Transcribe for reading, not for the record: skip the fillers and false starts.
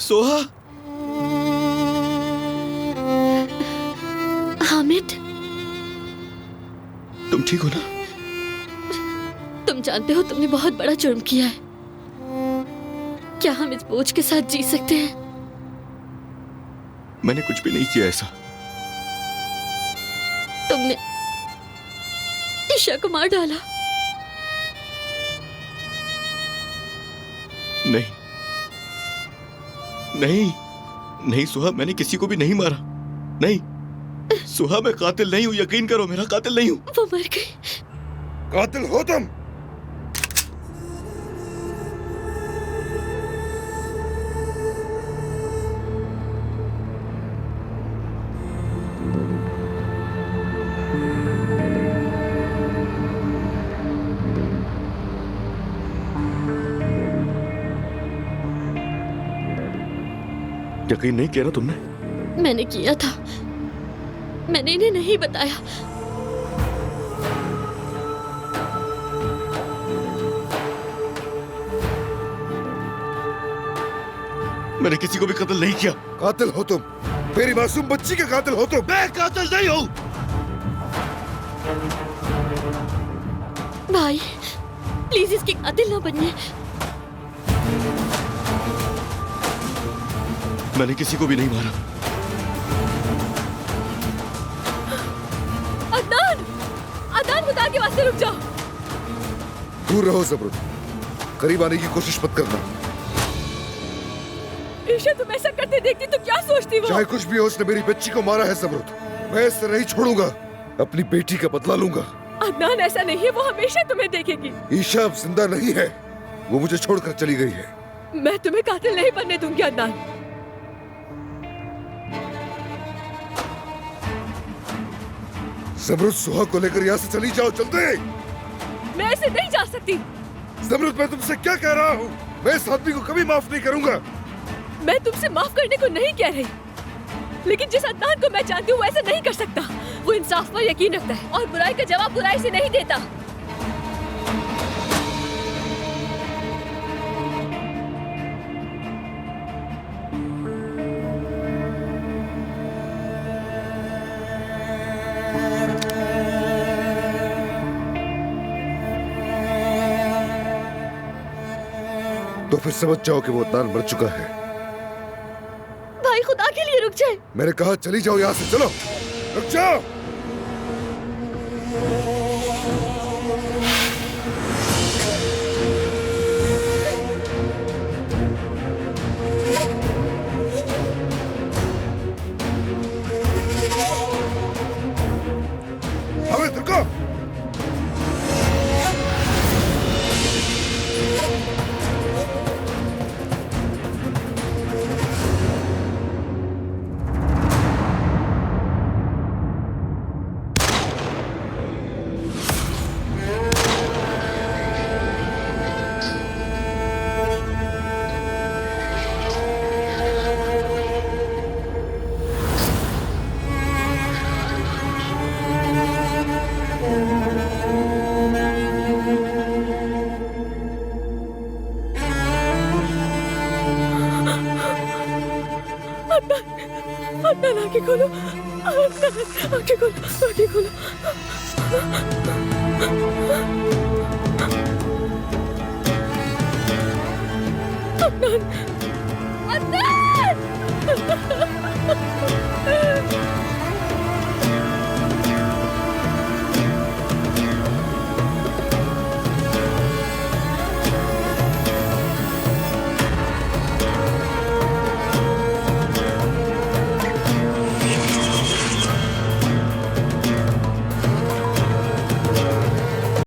सोहा। हामिद, तुम ठीक हो ना? तुम जानते हो तुमने बहुत बड़ा जुर्म किया है। क्या हम इस बोझ के साथ जी सकते हैं? मैंने कुछ भी नहीं किया ऐसा। तुमने ईशा को मार डाला। नहीं नहीं नहीं सुहा, मैंने किसी को भी नहीं मारा। नहीं सुहा, मैं कातिल नहीं हूं, यकीन करो, मेरा कातिल नहीं हूं। वो मर गई। कातिल हो तुम। यकीन नहीं किया ना तुमने? मैंने किया था, मैंने इन्हें नहीं बताया। मैंने किसी को भी कत्ल नहीं किया। कातिल हो तुम, मेरी मासूम बच्ची के कातिल हो तुम। मैं कातिल नहीं हूं। भाई प्लीज इसके कातिल ना बनिए। मैंने किसी को भी नहीं मारा। अदनान, अदनान खुदा के वास्ते रुक जाओ। दूर रहो ज़मरुद, करीब आने की कोशिश मत करना। ईशा तुम ऐसा करते देखती तो क्या सोचती वो? चाहे कुछ भी हो, उसने मेरी बच्ची को मारा है ज़मरुद। मैं इसे नहीं छोड़ूंगा, अपनी बेटी का बदला लूंगा। अदनान ऐसा नहीं है, वो हमेशा तुम्हें देखेगी। ईशा अब जिंदा नहीं है, वो मुझे छोड़कर चली गई है। मैं तुम्हें कातिल नहीं बनने दूंगी अदनान। ज़मरुद, सुहा को लेकर यहाँ से चली जाओ जल्दी। मैं ऐसे नहीं जा सकती। ज़मरुद, मैं तुमसे क्या कह रहा हूँ? मैं इस आदमी को कभी माफ नहीं करूंगा। मैं तुमसे माफ करने को नहीं कह रही, लेकिन जिस अदनान को मैं जानती हूँ वो ऐसा नहीं कर सकता। वो इंसाफ पर यकीन रखता है और बुराई का जवाब बुराई से नहीं देता। तो फिर समझ जाओ कि वो अदनान मर चुका है। भाई खुदा के लिए रुक जाए। मैंने कहा चली जाओ यहाँ से, चलो रुक जाओ। हामिद, रुको। अदनान आंखें खोलो, अदनान आंखें खोलो, आंखें खोलो। अदनान, अदनान।